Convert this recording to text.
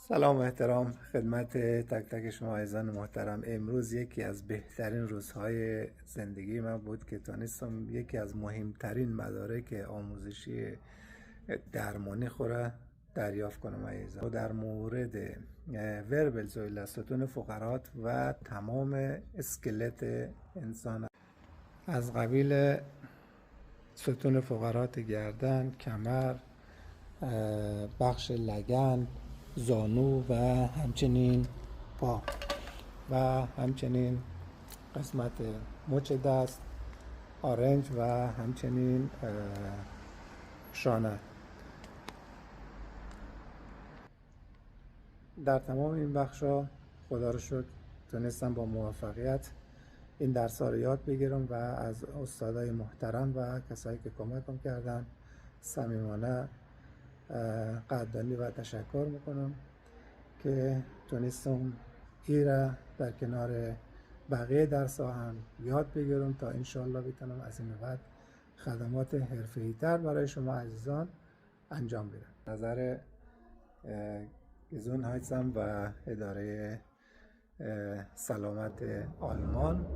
سلام و احترام خدمت تک تک شما عزیزان محترم. امروز یکی از بهترین روزهای زندگی من بود که تونستم یکی از مهمترین مدارک آموزشی درمانی خوره دریافت کنم عزیزان، و در مورد وربل ستون فقرات و تمام اسکلت انسان از قبیل ستون فقرات گردن، کمر، بخش لگن، زانو و همچنین پا و همچنین قسمت مچ دست، آرنج و همچنین شانه. در تمام این بخشا خدا رو شکر تونستم با موفقیت این درس ها رو یاد بگیرم و از استادای محترم و کسایی که کمکم کردن صمیمانه قدردانی و تشکر میکنم که تونستم ایره در کنار بقیه درس ها هم یاد بگیرم تا انشالله بتونم از این بعد خدمات حرفه‌ای تر برای شما عزیزان انجام بدم. نظر گزون هایتم و اداره سلامت آلمان